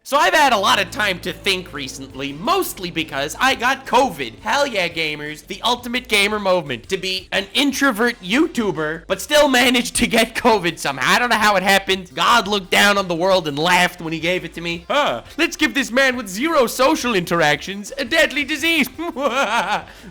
So I've had a lot of time to think recently, mostly because I got COVID. Hell yeah, gamers. The ultimate gamer moment. To be an introvert YouTuber, but still managed to get COVID somehow. I don't know how it happened. God looked down on the world and laughed when he gave it to me. Let's give this man with zero social interactions a deadly disease.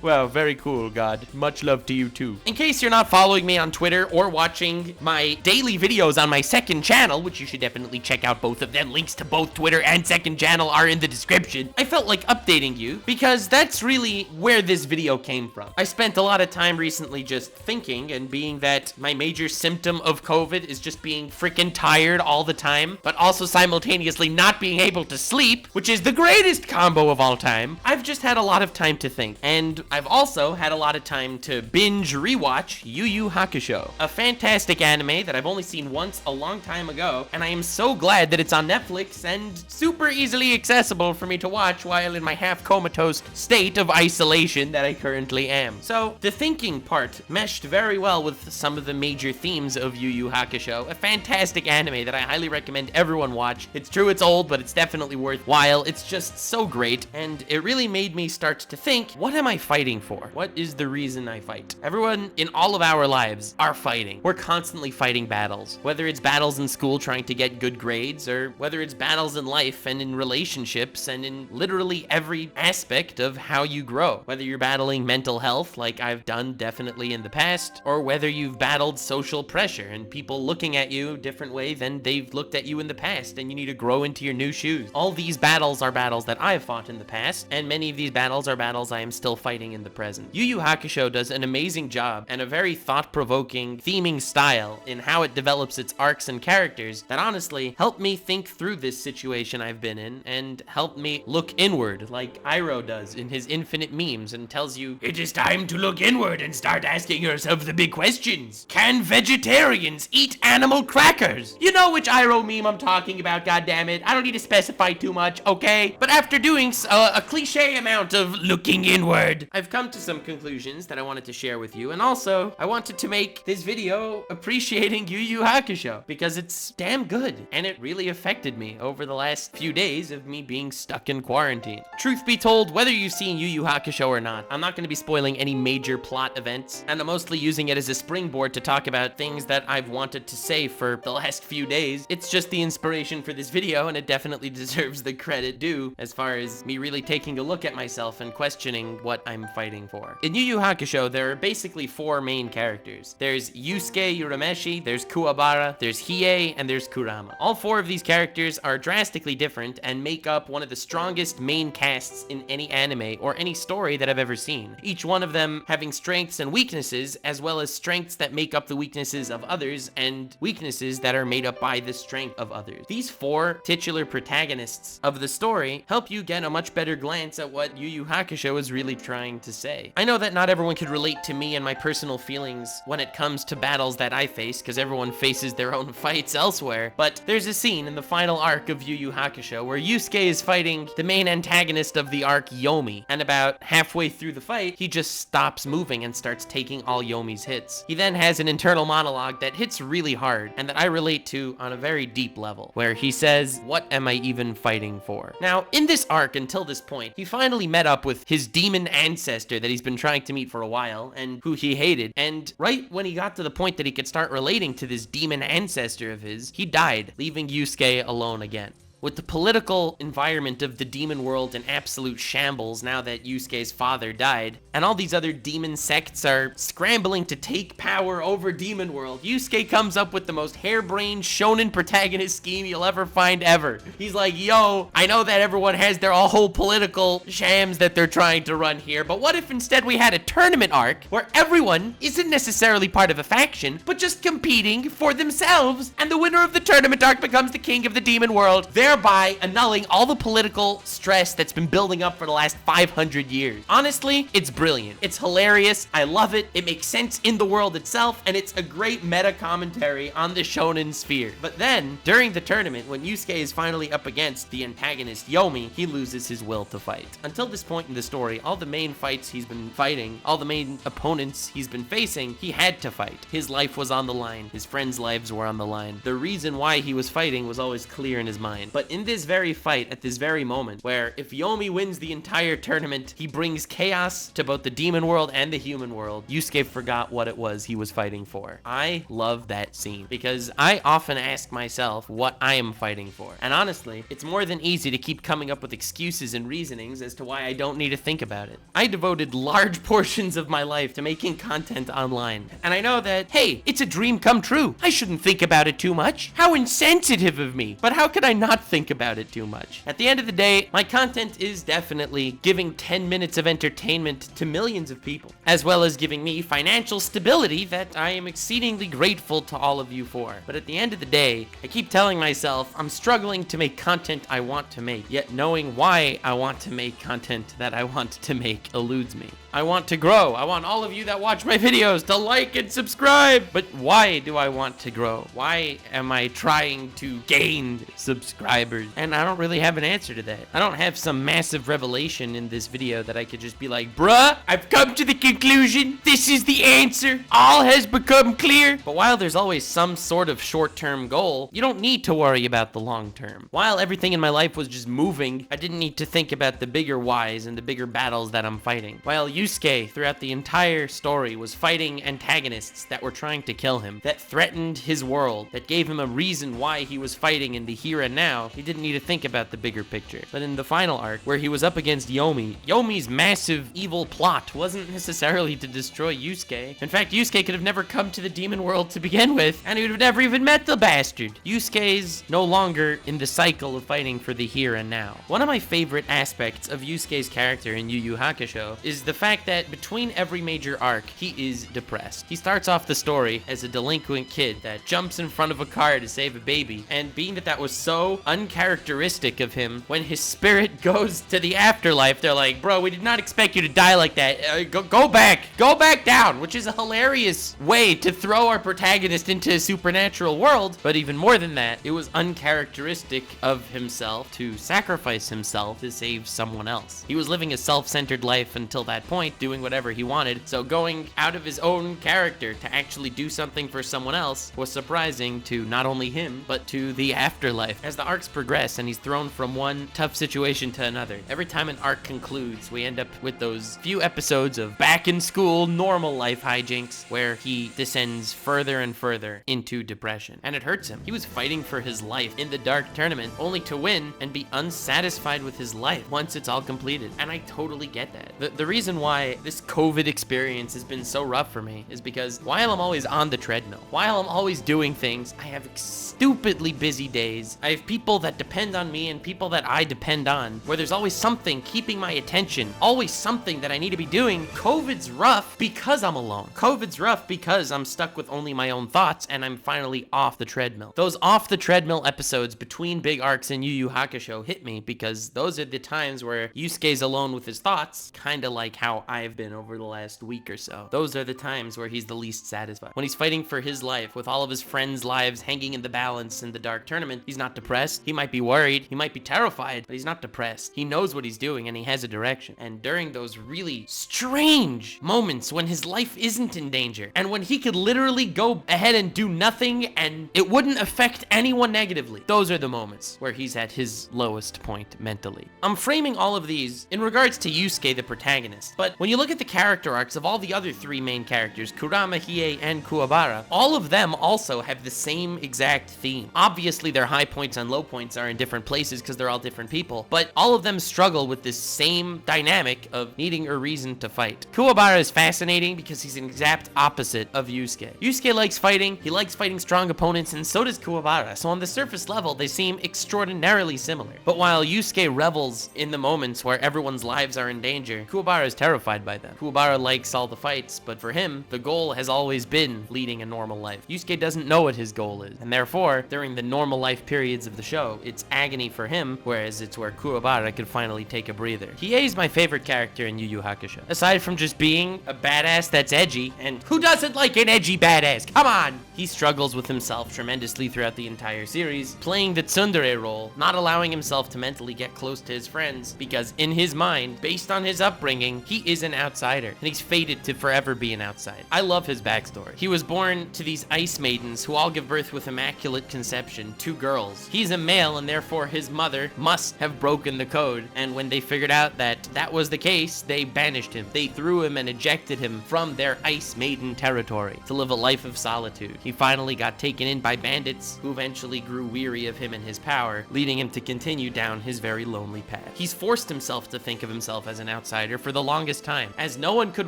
Well, very cool, God. Much love to you too. In case you're not following me on Twitter or watching my daily videos on my second channel, which you should definitely check out both of them. Links to both Twitter and second channel are in the description. I felt like updating you because that's really where this video came from. I spent a lot of time recently just thinking, and being that my major symptom of COVID is just being freaking tired all the time, but also simultaneously not being able to sleep, which is the greatest combo of all time. I've just had a lot of time to think, and I've also had a lot of time to binge rewatch Yu Yu Hakusho, a fantastic anime that I've only seen once a long time ago, and I am so glad that it's on Netflix and super easily accessible for me to watch while in my half comatose state of isolation that I currently am. So the thinking part meshed very well with some of the major themes of Yu Yu Hakusho, a fantastic anime that I highly recommend everyone watch. It's true it's old, but it's definitely worthwhile. It's just so great, and it really made me start to think, what am I fighting for? What is the reason I fight? Everyone in all of our lives are fighting. We're constantly fighting battles, whether it's battles in school trying to get good grades, or whether it's battles in life and in relationships and in literally every aspect of how you grow. Whether you're battling mental health, like I've done definitely in the past, or whether you've battled social pressure and people looking at you a different way than they've looked at you in the past, and you need to grow into your new shoes. All these battles are battles that I've fought in the past, and many of these battles are battles I am still fighting in the present. Yu Yu Hakusho does an amazing job and a very thought-provoking theming style in how it develops its arcs and characters that honestly helped me think through this situation I've been in and helped me look inward like Iroh does in his infinite memes and tells you, it is time to look inward and start asking yourself the big questions. Can vegetarians eat animal crackers? You know which Iroh meme I'm talking about, goddammit. I don't need to specify too much, okay? But after doing a cliche amount of looking inward, I've come to some conclusions that I wanted to share with you, and also I wanted to make this video appreciating Yu Yu Hakusho because it's damn good, and it really affected me over the last few days of me being stuck in quarantine. Truth be told, whether you've seen Yu Yu Hakusho or not, I'm not going to be spoiling any major plot events, and I'm mostly using it as a springboard to talk about things that I've wanted to say for the last few days. It's just the inspiration for this video, and it definitely deserves the credit due as far as me really taking a look at myself and questioning what I'm fighting for. In Yu Yu Hakusho, there are basically four main characters. There's Yusuke Urameshi, there's Kuwabara, there's Hiei, and there's Kurama. All four of these characters are drastically different and make up one of the strongest main casts in any anime or any story that I've ever seen. Each one of them having strengths and weaknesses, as well as strengths that make up the weaknesses of others and weaknesses that are made up by the strength of others. These four titular protagonists of the story help you get a much better glance at what Yu Yu Hakusho is really trying to say. I know that not everyone could relate to me and my personal feelings when it comes to battles that I face, because everyone faces their own fights elsewhere, but there's a scene in the final arc of Yu Yu Hakusho where Yusuke is fighting the main antagonist of the arc, Yomi, and about halfway through the fight, he just stops moving and starts taking all Yomi's hits. He then has an internal monologue that hits really hard and that I relate to on a very deep level, where he says, what am I even fighting for? Now, in this arc until this point, he finally met up with his demon ancestor that he's been trying to meet for a while and who he hated, and right when he got to the point that he could start relating to this demon ancestor of his, he died, leaving Yusuke alone again. With the political environment of the demon world in absolute shambles now that Yusuke's father died, and all these other demon sects are scrambling to take power over demon world, Yusuke comes up with the most harebrained shonen protagonist scheme you'll ever find ever. He's like, yo, I know that everyone has their whole political shams that they're trying to run here, but what if instead we had a tournament arc where everyone isn't necessarily part of a faction, but just competing for themselves, and the winner of the tournament arc becomes the king of the demon world, thereby annulling all the political stress that's been building up for the last 500 years. Honestly, it's brilliant. It's hilarious. I love it. It makes sense in the world itself, and it's a great meta commentary on the shonen sphere. But then, during the tournament, when Yusuke is finally up against the antagonist Yomi, he loses his will to fight. Until this point in the story, all the main fights he's been fighting, all the main opponents he's been facing, he had to fight. His life was on the line. His friends' lives were on the line. The reason why he was fighting was always clear in his mind. But But in this very fight, at this very moment, where if Yomi wins the entire tournament, he brings chaos to both the demon world and the human world, Yusuke forgot what it was he was fighting for. I love that scene because I often ask myself what I am fighting for. And honestly, it's more than easy to keep coming up with excuses and reasonings as to why I don't need to think about it. I devoted large portions of my life to making content online. And I know that, hey, it's a dream come true. I shouldn't think about it too much. How insensitive of me. But how could I not think about it too much? At the end of the day, my content is definitely giving 10 minutes of entertainment to millions of people, as well as giving me financial stability that I am exceedingly grateful to all of you for. But at the end of the day, I keep telling myself I'm struggling to make content I want to make, yet knowing why I want to make content that I want to make eludes me. I want to grow. I want all of you that watch my videos to like and subscribe. But why do I want to grow? Why am I trying to gain subscribers? And I don't really have an answer to that. I don't have some massive revelation in this video that I could just be like, bruh, I've come to the conclusion. This is the answer. All has become clear. But while there's always some sort of short-term goal, you don't need to worry about the long term. While everything in my life was just moving, I didn't need to think about the bigger whys and the bigger battles that I'm fighting. While Yusuke, throughout the entire story, was fighting antagonists that were trying to kill him, that threatened his world, that gave him a reason why he was fighting in the here and now, he didn't need to think about the bigger picture. But in the final arc, where he was up against Yomi's massive evil plot wasn't necessarily to destroy Yusuke. In fact, Yusuke could have never come to the demon world to begin with, and he would have never even met the bastard. Yusuke's no longer in the cycle of fighting for the here and now. One of my favorite aspects of Yusuke's character in Yu Yu Hakusho is the fact that between every major arc, he is depressed. He starts off the story as a delinquent kid that jumps in front of a car to save a baby, and being that was so uncharacteristic of him, when his spirit goes to the afterlife, they're like, bro, we did not expect you to die like that. Go back down, which is a hilarious way to throw our protagonist into a supernatural world. But even more than that, it was uncharacteristic of himself to sacrifice himself to save someone else. He was living a self-centered life until that point, doing whatever he wanted, so going out of his own character to actually do something for someone else was surprising to not only him, but to the afterlife. As the arcs progress and he's thrown from one tough situation to another, every time an arc concludes, we end up with those few episodes of back in school, normal life hijinks, where he descends further and further into depression. And it hurts him. He was fighting for his life in the dark tournament, only to win and be unsatisfied with his life once it's all completed. And I totally get that. The reason why this COVID experience has been so rough for me is because while I'm always on the treadmill, while I'm always doing things, I have stupidly busy days. I have people that depend on me and people that I depend on, where there's always something keeping my attention, always something that I need to be doing. COVID's rough because I'm alone. COVID's rough because I'm stuck with only my own thoughts and I'm finally off the treadmill. Those off the treadmill episodes between big arcs in Yu Yu Hakusho hit me because those are the times where Yusuke's alone with his thoughts, kind of like how I've been over the last week or so. Those are the times where he's the least satisfied. When he's fighting for his life with all of his friends' lives hanging in the balance in the dark tournament, he's not depressed. He might be worried, he might be terrified, but he's not depressed. He knows what he's doing and he has a direction. And during those really strange moments when his life isn't in danger and when he could literally go ahead and do nothing and it wouldn't affect anyone negatively, those are the moments where he's at his lowest point mentally. I'm framing all of these in regards to Yusuke, the protagonist, but when you look at the character arcs of all the other three main characters, Kurama, Hiei, and Kuwabara, all of them also have the same exact theme. Obviously, their high points and low points are in different places because they're all different people, but all of them struggle with this same dynamic of needing a reason to fight. Kuwabara is fascinating because he's an exact opposite of Yusuke. Yusuke likes fighting, he likes fighting strong opponents, and so does Kuwabara, so on the surface level, they seem extraordinarily similar. But while Yusuke revels in the moments where everyone's lives are in danger, Kuwabara is terrified by them. Kuwabara likes all the fights, but for him, the goal has always been leading a normal life. Yusuke doesn't know what his goal is, and therefore, during the normal life periods of the show, it's agony for him, whereas it's where Kuwabara could finally take a breather. Hiei is my favorite character in Yu Yu Hakusho. Aside from just being a badass that's edgy, and who doesn't like an edgy badass? Come on! He struggles with himself tremendously throughout the entire series, playing the tsundere role, not allowing himself to mentally get close to his friends, because in his mind, based on his upbringing, he is an outsider, and he's fated to forever be an outsider. I love his backstory. He was born to these ice maidens who all give birth with immaculate conception, 2 girls. He's a male, and therefore his mother must have broken the code, and when they figured out that that was the case, they banished him. They threw him and ejected him from their ice maiden territory to live a life of solitude. He finally got taken in by bandits who eventually grew weary of him and his power, leading him to continue down his very lonely path. He's forced himself to think of himself as an outsider for the longest time, as no one could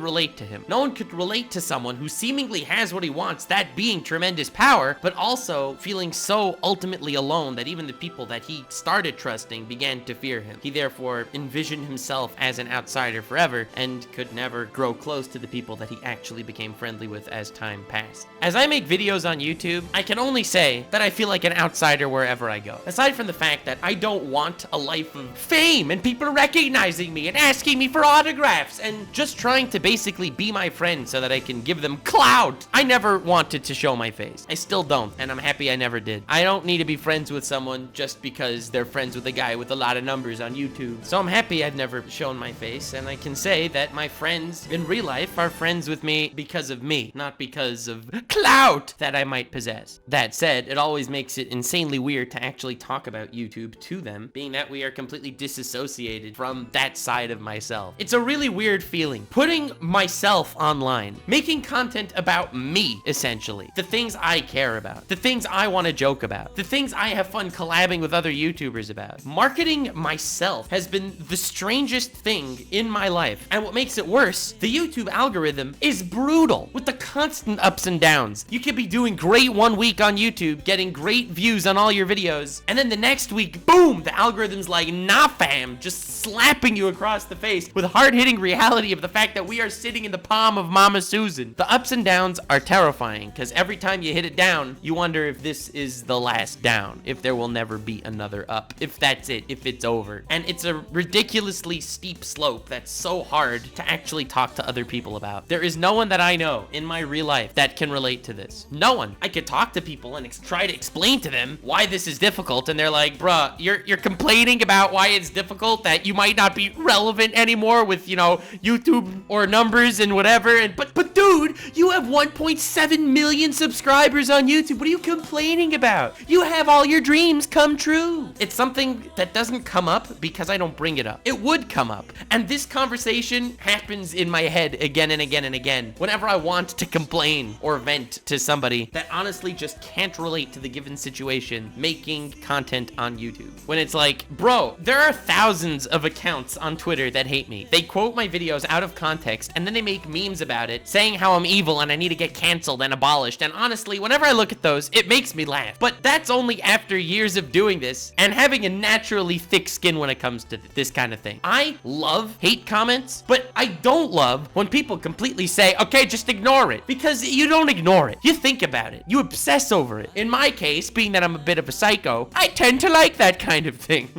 relate to him. No one could relate to someone who seemingly has what he wants, that being tremendous power, but also feeling so ultimately alone that even the people that he started trusting began to fear him. He therefore envisioned himself as an outsider forever and could never grow close to the people that he actually became friendly with as time passed. As I make videos on YouTube, I can only say that I feel like an outsider wherever I go. Aside from the fact that I don't want a life of fame and people recognizing me and asking me for autographs and just trying to basically be my friend so that I can give them clout. I never wanted to show my face. I still don't, and I'm happy I never did. I don't need to be friends with someone just because they're friends with a guy with a lot of numbers on YouTube. So I'm happy I've never shown my face, and I can say that my friends in real life are friends with me because of me, not because of clout that I might possess. That said, it always makes it insanely weird to actually talk about YouTube to them, being that we are completely disassociated from that side of myself. It's a really weird feeling. Putting myself online, making content about me, essentially. The things I care about, the things I want to joke about, the things I have fun collabing with other YouTubers about. Marketing myself has been the strangest thing in my life. And what makes it worse, the YouTube algorithm is brutal with the constant ups and downs. You could be doing great one week on YouTube, getting great views on all your videos, and then the next week, boom, the algorithm's like, nah fam, just slapping you across the face with hard-hitting reality of the fact that we are sitting in the palm of Mama Susan. The ups and downs are terrifying, because every time you hit it down, you wonder if this is the last down, if there will never be another up, if that's it, if it's over. And it's a ridiculously steep slope that's so hard to actually talk to other people about. There is no one that I know in my real life that can relate to this. No one. I could talk to people and try to explain to them why this is difficult, and they're like, bruh, you're complaining about why it's difficult, that you might not be relevant anymore with, you know, YouTube or numbers and whatever, and but dude, you have 1.7 million subscribers on YouTube. What are you complaining about? You have all your dreams come true. It's something that doesn't come up because I don't bring it up. It would come up. And this conversation happens in my head again and again and again whenever I want to complain or vent to somebody that honestly just can't relate to the given situation making content on YouTube. When it's like, bro, there are thousands of accounts on Twitter that hate me. They quote my videos out of context and then they make memes about it, saying how I'm evil and I need to get canceled and abolished. And honestly, whenever I look at those, it makes me laugh. But that's only after years of doing this and having a naturally thick skin when it comes to this kind of thing. I love hate comments, but I don't love when people completely say, okay, just ignore it. Because you don't ignore it. You think about it. You obsess over it. In my case, being that I'm a bit of a psycho, I tend to like that kind of thing.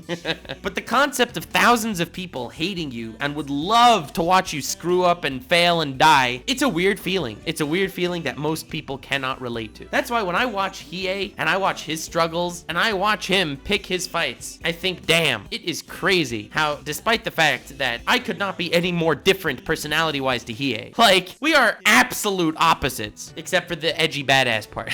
But the concept of thousands of people hating you and would love to watch you screw up and fail and die, it's a weird feeling. It's a weird feeling that most people cannot relate to. That's why when I watch Hiei and I watch his struggles and I watch him pick his fights, I think, damn, it is crazy how, despite the fact that I could not be any more different personality-wise to Hiei, like, we are absolute opposites, except for the edgy badass part.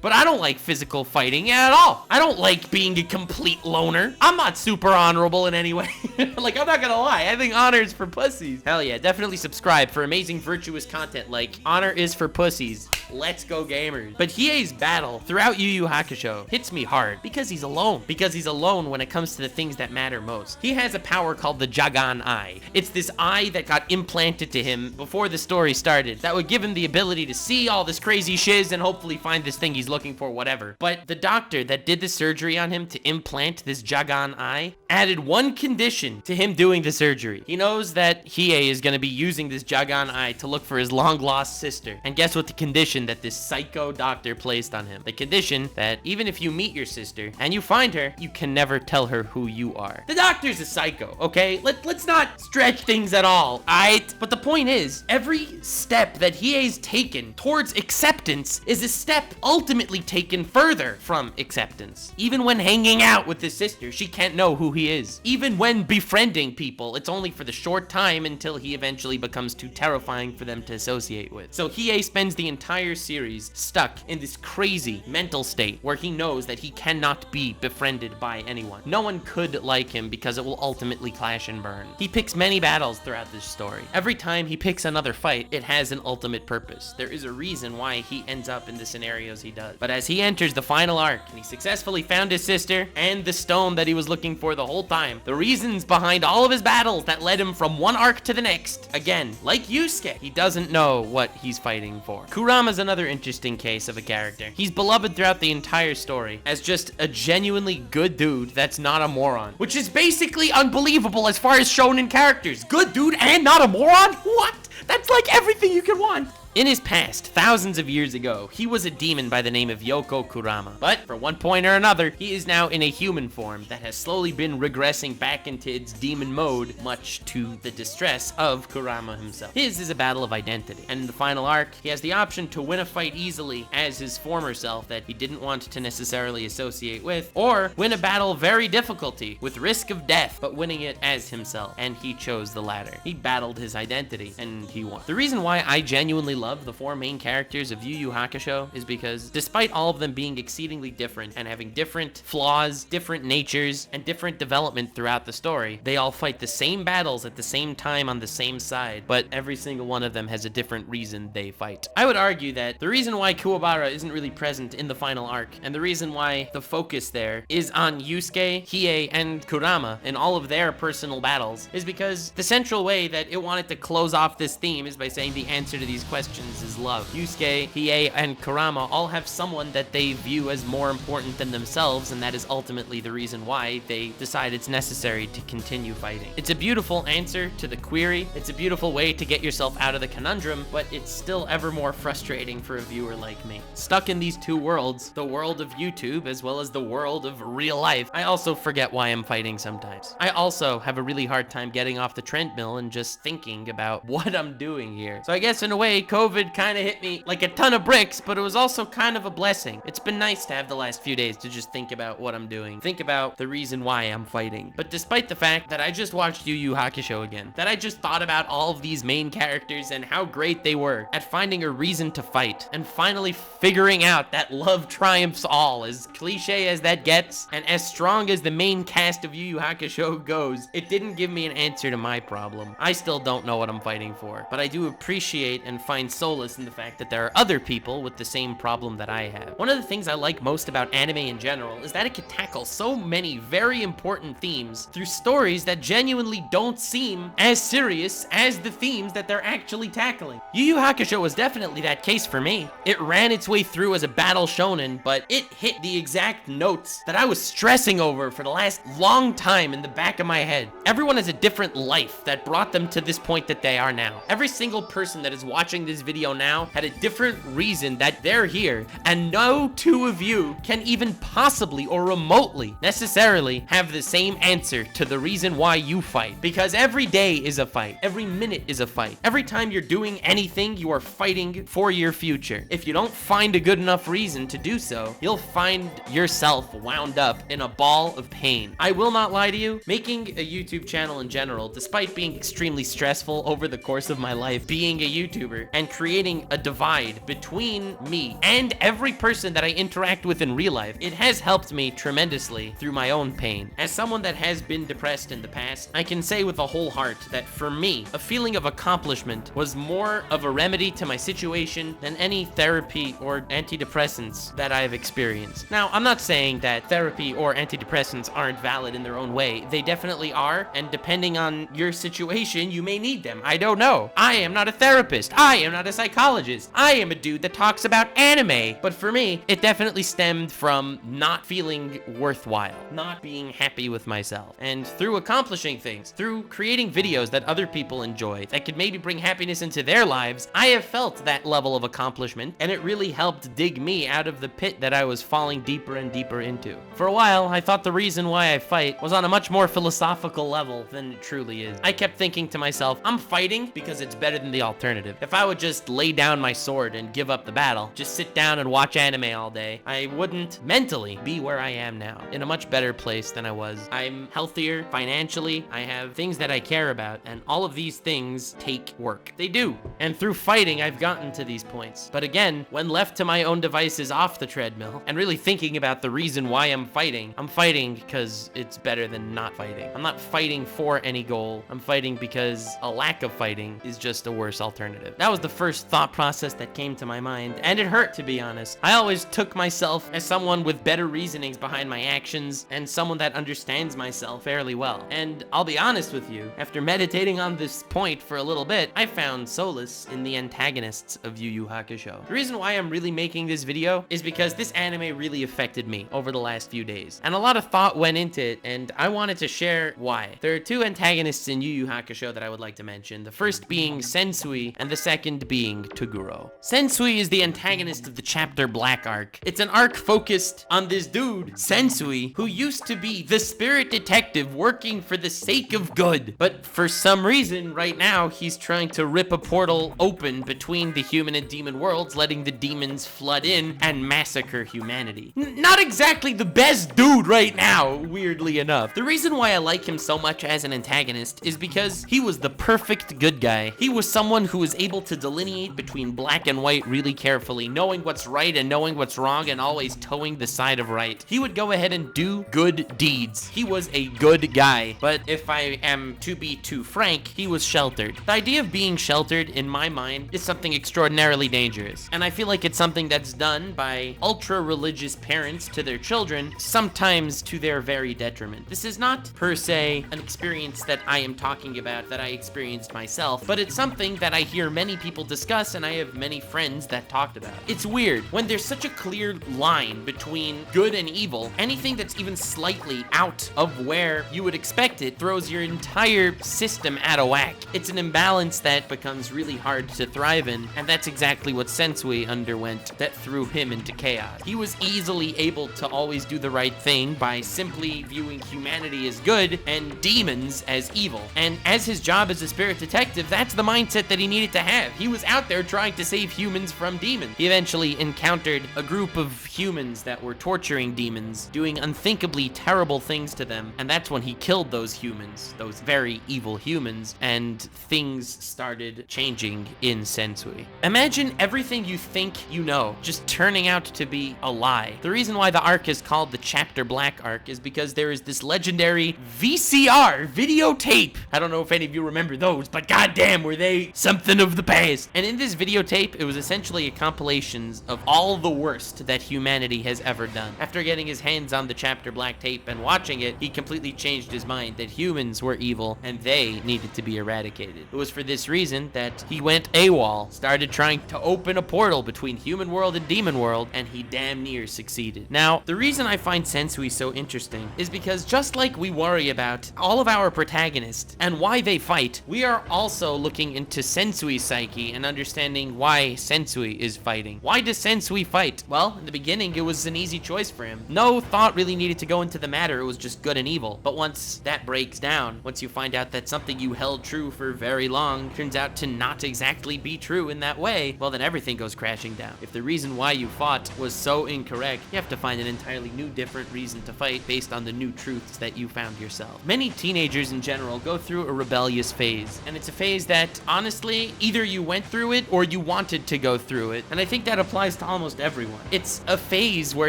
But I don't like physical fighting at all. I don't like being a complete loner. I'm not super honorable in any way. Like, I'm not gonna lie, I think honor is for pussies. Hell yeah, definitely subscribe for amazing virtuous content like honor is for pussies. Let's go gamers. But Hiei's battle throughout Yu Yu Hakusho hits me hard because he's alone. Because he's alone when it comes to the things that matter most. He has a power called the Jagan Eye. It's this eye that got implanted to him before the story started that would give him the ability to see all this crazy shiz and hopefully find this thing he's looking for, whatever. But the doctor that did the surgery on him to implant this Jagan Eye added one condition to him doing the surgery. He knows that Hiei is going to be using this Jagan Eye to look for his long-lost sister. And guess what the condition that this psycho doctor placed on him? The condition that even if you meet your sister and you find her, you can never tell her who you are. The doctor's a psycho, okay? Let's not stretch things at all, alright? But the point is, every step that Hiei's taken towards acceptance is a step ultimately taken further from acceptance. Even when hanging out with his sister, she can't know who he is. Even when befriending people, it's only for the short time until he eventually becomes too terrifying for them to associate with. So Hiei spends the entire series stuck in this crazy mental state where he knows that he cannot be befriended by anyone. No one could like him because it will ultimately clash and burn. He picks many battles throughout this story. Every time he picks another fight, it has an ultimate purpose. There is a reason why he ends up in the scenarios he does. But as he enters the final arc and he successfully found his sister and the stone that he was looking for the whole time, the reasons behind all of his battles that led him from one arc to the next, again, like Yusuke, he doesn't know what he's fighting for. Kurama's another interesting case of a character. He's beloved throughout the entire story as just a genuinely good dude that's not a moron, which is basically unbelievable as far as shonen characters. Good dude and not a moron? What? That's like everything you could want. In his past, thousands of years ago, he was a demon by the name of Yoko Kurama. But for one point or another, he is now in a human form that has slowly been regressing back into its demon mode, much to the distress of Kurama himself. His is a battle of identity, and in the final arc, he has the option to win a fight easily as his former self that he didn't want to necessarily associate with, or win a battle very difficulty with risk of death, but winning it as himself, and he chose the latter. He battled his identity, and he won. The reason why I genuinely love the four main characters of Yu Yu Hakusho is because despite all of them being exceedingly different and having different flaws, different natures, and different development throughout the story, they all fight the same battles at the same time on the same side, but every single one of them has a different reason they fight. I would argue that the reason why Kuwabara isn't really present in the final arc, and the reason why the focus there is on Yusuke, Hiei, and Kurama in all of their personal battles, is because the central way that it wanted to close off this theme is by saying the answer to these questions is love. Yusuke, Hiei, and Kurama all have someone that they view as more important than themselves, and that is ultimately the reason why they decide it's necessary to continue fighting. It's a beautiful answer to the query, it's a beautiful way to get yourself out of the conundrum, but it's still ever more frustrating for a viewer like me. Stuck in these two worlds, the world of YouTube as well as the world of real life, I also forget why I'm fighting sometimes. I also have a really hard time getting off the treadmill and just thinking about what I'm doing here. So I guess in a way, COVID kind of hit me like a ton of bricks, but it was also kind of a blessing. It's been nice to have the last few days to just think about what I'm doing, think about the reason why I'm fighting. But despite the fact that I just watched Yu Yu Hakusho again, that I just thought about all of these main characters and how great they were at finding a reason to fight, and finally figuring out that love triumphs all, as cliche as that gets, and as strong as the main cast of Yu Yu Hakusho goes, it didn't give me an answer to my problem. I still don't know what I'm fighting for, but I do appreciate and find solace in the fact that there are other people with the same problem that I have. One of the things I like most about anime in general is that it can tackle so many very important themes through stories that genuinely don't seem as serious as the themes that they're actually tackling. Yu Yu Hakusho was definitely that case for me. It ran its way through as a battle shonen, but it hit the exact notes that I was stressing over for the last long time in the back of my head. Everyone has a different life that brought them to this point that they are now. Every single person that is watching this video now had a different reason that they're here, and no two of you can even possibly or remotely necessarily have the same answer to the reason why you fight, because every day is a fight, every minute is a fight. Every time you're doing anything, you are fighting for your future. If you don't find a good enough reason to do so, you'll find yourself wound up in a ball of pain. I will not lie to you, making a YouTube channel in general, despite being extremely stressful over the course of my life being a YouTuber and creating a divide between me and every person that I interact with in real life, it has helped me tremendously through my own pain. As someone that has been depressed in the past, I can say with a whole heart that for me, a feeling of accomplishment was more of a remedy to my situation than any therapy or antidepressants that I have experienced. Now, I'm not saying that therapy or antidepressants aren't valid in their own way. They definitely are, and depending on your situation, you may need them. I don't know. I am not a therapist. I am not a psychologist. I am a dude that talks about anime. But for me, it definitely stemmed from not feeling worthwhile, not being happy with myself. And through accomplishing things, through creating videos that other people enjoy, that could maybe bring happiness into their lives, I have felt that level of accomplishment, and it really helped dig me out of the pit that I was falling deeper and deeper into. For a while, I thought the reason why I fight was on a much more philosophical level than it truly is. I kept thinking to myself, I'm fighting because it's better than the alternative. If I would just lay down my sword and give up the battle, just sit down and watch anime all day, I wouldn't mentally be where I am now, in a much better place than I was. I'm healthier financially, I have things that I care about, and all of these things take work. They do. And through fighting, I've gotten to these points. But again, when left to my own devices off the treadmill, and really thinking about the reason why I'm fighting because it's better than not fighting. I'm not fighting for any goal. I'm fighting because a lack of fighting is just a worse alternative. That was the first thought process that came to my mind, and it hurt, to be honest. I always took myself as someone with better reasonings behind my actions, and someone that understands myself fairly well. And I'll be honest with you, after meditating on this point for a little bit, I found solace in the antagonists of Yu Yu Hakusho. The reason why I'm really making this video is because this anime really affected me over the last few days, and a lot of thought went into it, and I wanted to share why. There are two antagonists in Yu Yu Hakusho that I would like to mention, the first being Sensui, and the second being Toguro. Sensui is the antagonist of the chapter Black arc. It's an arc focused on this dude, Sensui, who used to be the spirit detective working for the sake of good, but for some reason, right now, he's trying to rip a portal open between the human and demon worlds, letting the demons flood in and massacre humanity. Not exactly the best dude right now, weirdly enough. The reason why I like him so much as an antagonist is because he was the perfect good guy. He was someone who was able to delineate between black and white really carefully, knowing what's right and knowing what's wrong, and always towing the side of right. He would go ahead and do good deeds. He was a good guy, but if I am to be too frank, he was sheltered. The idea of being sheltered, in my mind, is something extraordinarily dangerous, and I feel like it's something that's done by ultra-religious parents to their children, sometimes to their very detriment. This is not, per se, an experience that I am talking about that I experienced myself, but it's something that I hear many people discuss, and I have many friends that talked about. It's weird, when there's such a clear line between good and evil, anything that's even slightly out of where you would expect it throws your entire system out of whack. It's an imbalance that becomes really hard to thrive in, and that's exactly what Sensui underwent that threw him into chaos. He was easily able to always do the right thing by simply viewing humanity as good and demons as evil. And as his job as a spirit detective, that's the mindset that he needed to have. He was out there trying to save humans from demons. He eventually encountered a group of humans that were torturing demons, doing unthinkably terrible things to them, and that's when he killed those humans, those very evil humans, and things started changing in Sensui. Imagine everything you think you know just turning out to be a lie. The reason why the arc is called the Chapter Black arc is because there is this legendary VCR videotape. I don't know if any of you remember those, but goddamn, were they something of the past. And in this videotape, it was essentially a compilation of all the worst that humanity has ever done. After getting his hands on the Chapter Black tape and watching it, he completely changed his mind that humans were evil and they needed to be eradicated. It was for this reason that he went AWOL, started trying to open a portal between human world and demon world, and he damn near succeeded. Now, the reason I find Sensui so interesting is because just like we worry about all of our protagonists and why they fight, we are also looking into Sensui's psyche and understanding why Sensui is fighting. Why does Sensui fight? Well, in the beginning, it was an easy choice for him. No thought really needed to go into the matter. It was just good and evil. But once that breaks down, once you find out that something you held true for very long turns out to not exactly be true in that way, well, then everything goes crashing down. If the reason why you fought was so incorrect, you have to find an entirely new, different reason to fight based on the new truths that you found yourself. Many teenagers in general go through a rebellious phase, and it's a phase that, honestly, either you went through it or you wanted to go through it, and I think that applies to almost everyone. It's a phase where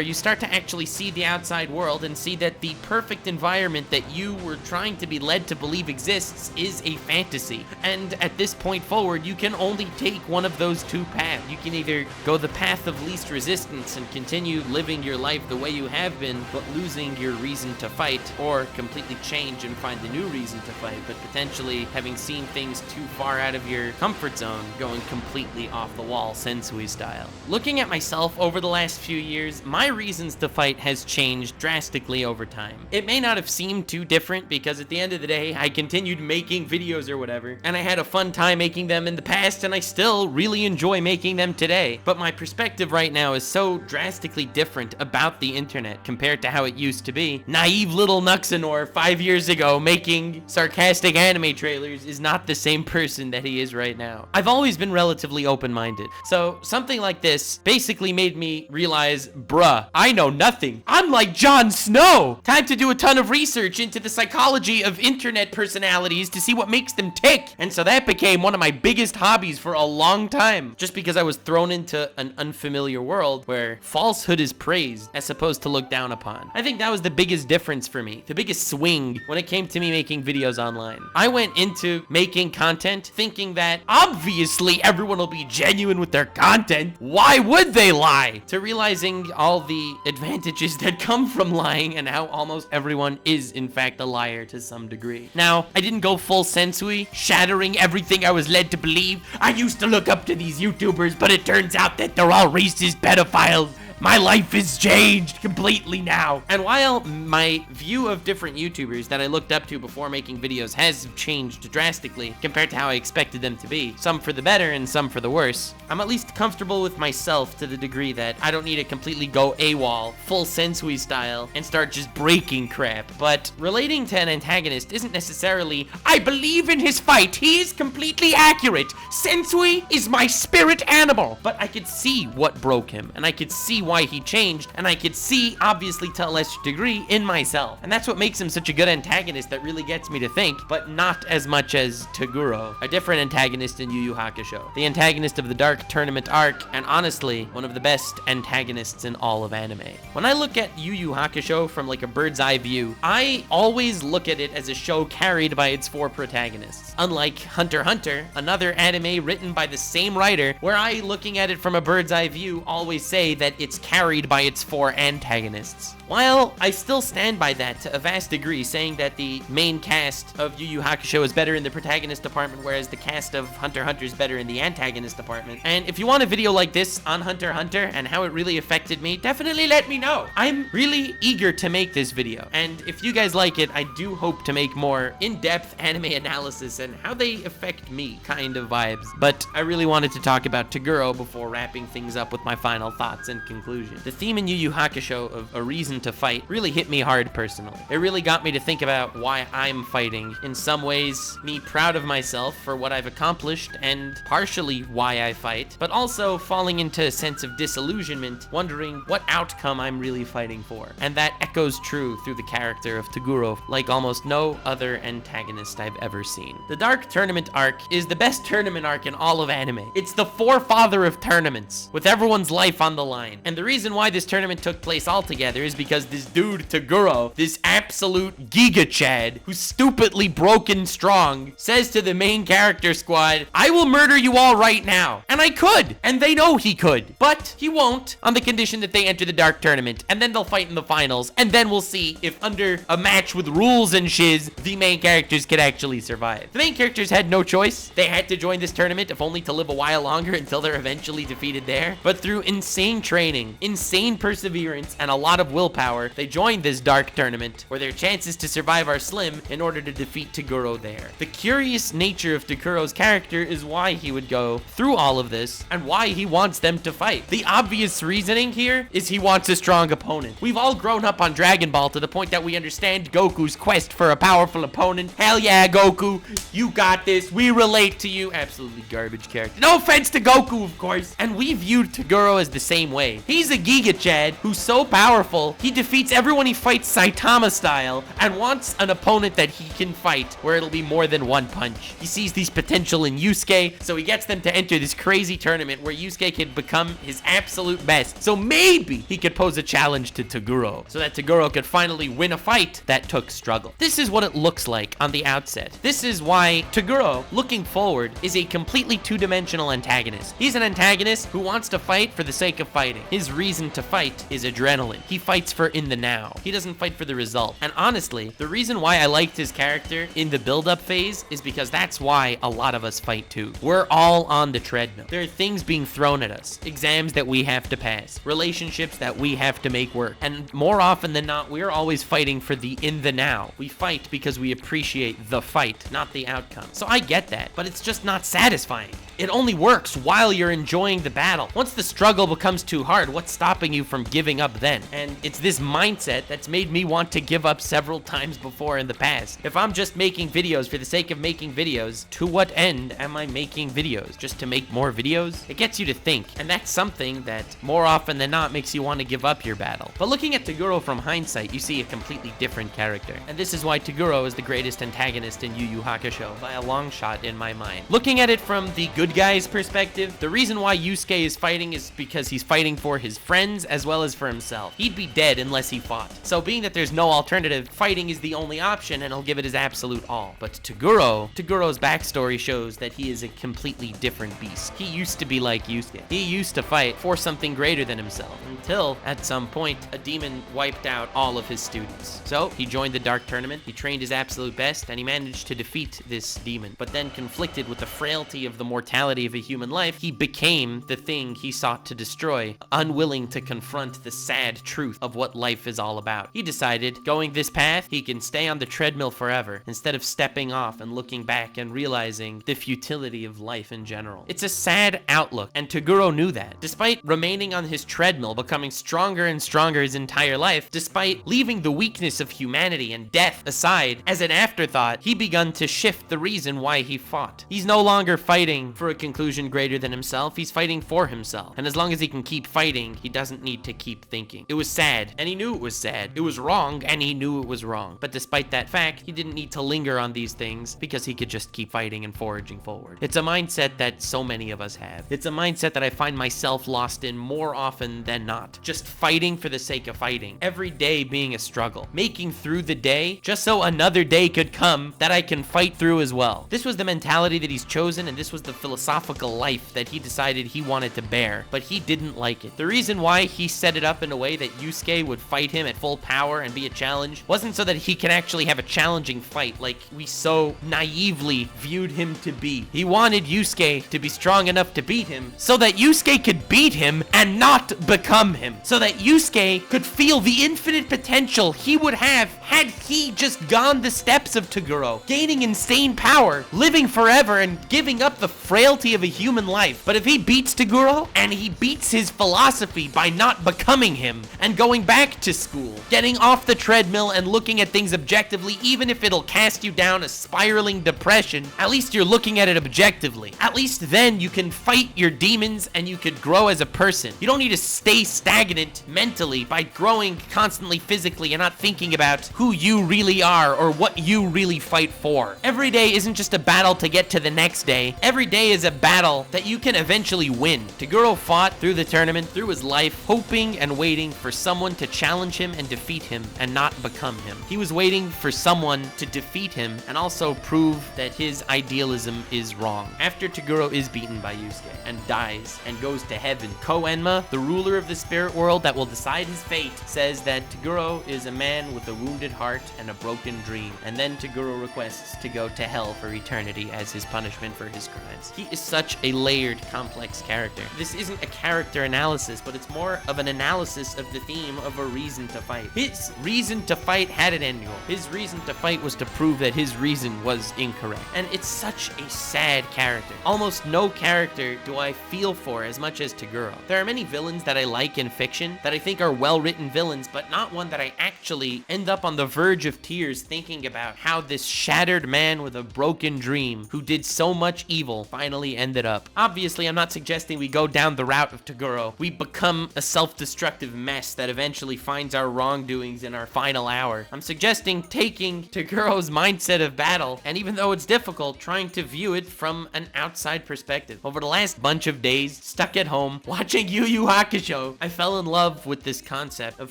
you start to actually see the outside world and see that the perfect environment that you were trying to be led to believe exists is a fantasy. And at this point forward, you can only take one of those two paths. You can either go the path of least resistance and continue living your life the way you have been, but losing your reason to fight, or completely change and find a new reason to fight, but potentially having seen things too far out of your comfort zone, going completely off the wall, Sensui style. Looking at myself over the last few years, my reasons to fight has changed drastically over time. It may not have seemed too different because at the end of the day, I continued making videos or whatever, and I had a fun time making them in the past, and I still really enjoy making them today. But my perspective right now is so drastically different about the internet compared to how it used to be. Naive little Nuxanor 5 years ago making sarcastic anime trailers is not the same person that he is right now. I've always always been relatively open-minded. So something like this basically made me realize, bruh, I know nothing. I'm like Jon Snow. Time to do a ton of research into the psychology of internet personalities to see what makes them tick. And so that became one of my biggest hobbies for a long time, just because I was thrown into an unfamiliar world where falsehood is praised as opposed to looked down upon. I think that was the biggest difference for me, the biggest swing when it came to me making videos online. I went into making content thinking that obviously everyone will be genuine with their content. Why would they lie? To realizing all the advantages that come from lying and how almost everyone is in fact a liar to some degree. Now, I didn't go full Sensui, shattering everything I was led to believe. I used to look up to these YouTubers, but it turns out that they're all racist pedophiles. My life has changed completely now. And while my view of different YouTubers that I looked up to before making videos has changed drastically compared to how I expected them to be, some for the better and some for the worse, I'm at least comfortable with myself to the degree that I don't need to completely go AWOL, full Sensui style, and start just breaking crap. But relating to an antagonist isn't necessarily, I believe in his fight, he is completely accurate. Sensui is my spirit animal. But I could see what broke him, and I could see why he changed, and I could see, obviously to a lesser degree, in myself. And that's what makes him such a good antagonist that really gets me to think, but not as much as Toguro, a different antagonist in Yu Yu Hakusho, the antagonist of the Dark Tournament arc, and honestly, one of the best antagonists in all of anime. When I look at Yu Yu Hakusho from like a bird's eye view, I always look at it as a show carried by its 4 protagonists. Unlike Hunter x Hunter, another anime written by the same writer, where I, looking at it from a bird's eye view, always say that it's carried by its 4 antagonists. While I still stand by that to a vast degree, saying that the main cast of Yu Yu Hakusho is better in the protagonist department, whereas the cast of Hunter x Hunter is better in the antagonist department. And if you want a video like this on Hunter x Hunter and how it really affected me, definitely let me know. I'm really eager to make this video. And if you guys like it, I do hope to make more in-depth anime analysis and how they affect me kind of vibes. But I really wanted to talk about Toguro before wrapping things up with my final thoughts and conclusion. The theme in Yu Yu Hakusho of a reason to fight really hit me hard personally. It really got me to think about why I'm fighting. In some ways, me proud of myself for what I've accomplished and partially why I fight, but also falling into a sense of disillusionment, wondering what outcome I'm really fighting for. And that echoes true through the character of Toguro like almost no other antagonist I've ever seen. The Dark Tournament arc is the best tournament arc in all of anime. It's the forefather of tournaments, with everyone's life on the line. And the reason why this tournament took place altogether is because this dude, Toguro, this absolute Giga Chad, who's stupidly broken strong, says to the main character squad, I will murder you all right now. And I could, and they know he could, but he won't, on the condition that they enter the Dark Tournament, and then they'll fight in the finals, and then we'll see if under a match with rules and shiz, the main characters could actually survive. The main characters had no choice. They had to join this tournament, if only to live a while longer until they're eventually defeated there. But through insane training, insane perseverance, and a lot of willpower, they joined this Dark Tournament, where their chances to survive are slim in order to defeat Toguro there. The curious nature of Toguro's character is why he would go through all of this, and why he wants them to fight. The obvious reasoning here is he wants a strong opponent. We've all grown up on Dragon Ball to the point that we understand Goku's quest for a powerful opponent. Hell yeah, Goku, you got this. We relate to you. Absolutely garbage character. No offense to Goku, of course. And we viewed Toguro as the same way. He's a Giga Chad who's so powerful, he defeats everyone he fights Saitama style and wants an opponent that he can fight where it'll be more than one punch. He sees these potential in Yusuke, so he gets them to enter this crazy tournament where Yusuke can become his absolute best. So maybe he could pose a challenge to Toguro so that Toguro could finally win a fight that took struggle. This is what it looks like on the outset. This is why Toguro, looking forward, is a completely two-dimensional antagonist. He's an antagonist who wants to fight for the sake of fighting. His reason to fight is adrenaline. He fights for in the now. He doesn't fight for the result. And honestly, the reason why I liked his character in the build-up phase is because that's why a lot of us fight too. We're all on the treadmill. There are things being thrown at us, exams that we have to pass, relationships that we have to make work. And more often than not, we're always fighting for the in the now. We fight because we appreciate the fight, not the outcome. So I get that, but it's just not satisfying. It only works while you're enjoying the battle. Once the struggle becomes too hard, what's stopping you from giving up then? And it's this mindset that's made me want to give up several times before in the past. If I'm just making videos for the sake of making videos, to what end am I making videos? Just to make more videos? It gets you to think, and that's something that more often than not makes you want to give up your battle. But looking at Toguro from hindsight, you see a completely different character. And this is why Toguro is the greatest antagonist in Yu Yu Hakusho by a long shot in my mind. Looking at it from the good guy's perspective, the reason why Yusuke is fighting is because he's fighting for his friends as well as for himself. He'd be dead unless he fought. So being that there's no alternative, fighting is the only option and he'll give it his absolute all. But Toguro's backstory shows that he is a completely different beast. He used to be like Yusuke. He used to fight for something greater than himself until at some point a demon wiped out all of his students. So he joined the Dark Tournament, he trained his absolute best, and he managed to defeat this demon. But then conflicted with the frailty of the mortality of a human life, he became the thing he sought to destroy, unwilling to confront the sad truth of what life is all about. He decided, going this path, he can stay on the treadmill forever, instead of stepping off and looking back and realizing the futility of life in general. It's a sad outlook, and Toguro knew that. Despite remaining on his treadmill, becoming stronger and stronger his entire life, despite leaving the weakness of humanity and death aside, as an afterthought, he begun to shift the reason why he fought. He's no longer fighting for a conclusion greater than himself, he's fighting for himself. And as long as he can keep fighting, he doesn't need to keep thinking. It was sad, and he knew it was sad. It was wrong, and he knew it was wrong. But despite that fact, he didn't need to linger on these things because he could just keep fighting and foraging forward. It's a mindset that so many of us have. It's a mindset that I find myself lost in more often than not. Just fighting for the sake of fighting. Every day being a struggle. Making through the day just so another day could come that I can fight through as well. This was the mentality that he's chosen, and this was the philosophical life that he decided he wanted to bear, but he didn't like it. The reason why he set it up in a way that Yusuke would fight him at full power and be a challenge wasn't so that he can actually have a challenging fight like we so naively viewed him to be. He wanted Yusuke to be strong enough to beat him so that Yusuke could beat him and not become him. So that Yusuke could feel the infinite potential he would have had he just gone the steps of Toguro, gaining insane power, living forever and giving up the frailty of a human life. But if he beats Toguro and he beats his philosophy by not becoming him and going back to school, getting off the treadmill and looking at things objectively, even if it'll cast you down a spiraling depression, at least you're looking at it objectively. At least then you can fight your demons and you could grow as a person. You don't need to stay stagnant mentally by growing constantly physically and not thinking about who you really are or what you really fight for. Every day isn't just a battle to get to the next day. Every day is a battle that you can eventually win. Toguro fought through the tournament, through his life, hoping and waiting for someone to challenge him and defeat him and not become him. He was waiting for someone to defeat him and also prove that his idealism is wrong. After Toguro is beaten by Yusuke and dies and goes to heaven, Ko-Enma, the ruler of the spirit world that will decide his fate, says that Toguro is a man with a wounded heart and a broken dream. And then Toguro requests to go to hell for eternity as his punishment for his crimes. He is such a layered, complex character. This isn't a character analysis, but it's more of an analysis of the theme of a reason to fight. His reason to fight had an end goal. His reason to fight was to prove that his reason was incorrect. And it's such a sad character. Almost no character do I feel for as much as Toguro. There are many villains that I like in fiction that I think are well-written villains, but not one that I actually end up on the verge of tears thinking about how this shattered man with a broken dream who did so much evil finally ended up. Obviously, I'm not suggesting we go down the route of Toguro. We become a self-destructive mess that eventually finds our wrongdoings in our final hour. I'm suggesting taking Toguro's mindset of battle, and even though it's difficult, trying to view it from an outside perspective. Over the last bunch of days, stuck at home, watching Yu Yu Hakusho, I fell in love with this concept of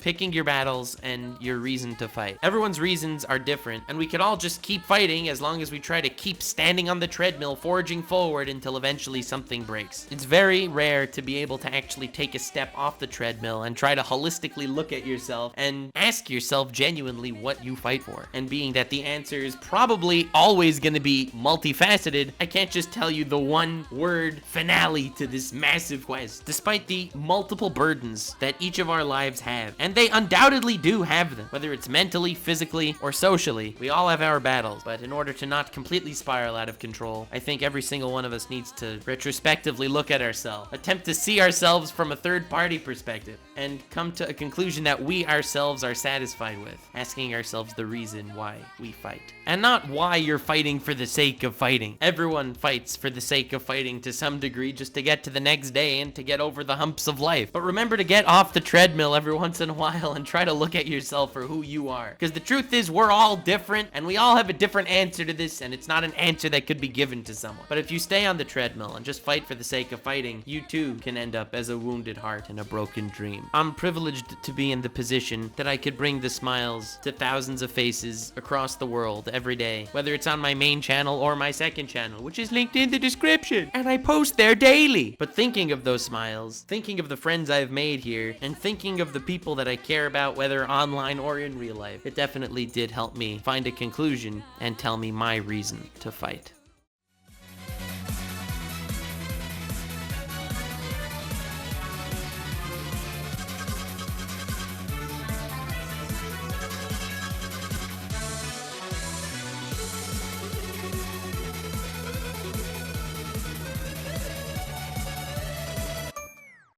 picking your battles and your reason to fight. Everyone's reasons are different, and we could all just keep fighting as long as we try to keep standing on the treadmill, forging forward until eventually something breaks. It's very rare to be able to actually take a step off the treadmill and try to holistically look at yourself and ask yourself genuinely what you fight for. And being that the answer is probably always going to be multifaceted, I can't just tell you the one word finale to this massive quest. Despite the multiple burdens that each of our lives have, and they undoubtedly do have them, whether it's mentally, physically, or socially, we all have our battles. But in order to not completely spiral out of control, I think every single one of us needs to retrospectively look at ourselves, attempt to see ourselves from a third-party perspective and come to a conclusion that we ourselves are satisfied with, asking ourselves the reason why we fight. And not why you're fighting for the sake of fighting. Everyone fights for the sake of fighting to some degree just to get to the next day and to get over the humps of life. But remember to get off the treadmill every once in a while and try to look at yourself for who you are. Because the truth is, we're all different and we all have a different answer to this, and it's not an answer that could be given to someone. But if you stay on the treadmill and just fight for the sake of fighting, you too can end up as a wounded heart and a broken dream. I'm privileged to be in the position that I could bring the smiles to thousands of faces across the world every day, whether it's on my main channel or my second channel, which is linked in the description, and I post there daily. But thinking of those smiles, thinking of the friends I've made here, and thinking of the people that I care about, whether online or in real life, it definitely did help me find a conclusion and tell me my reason to fight.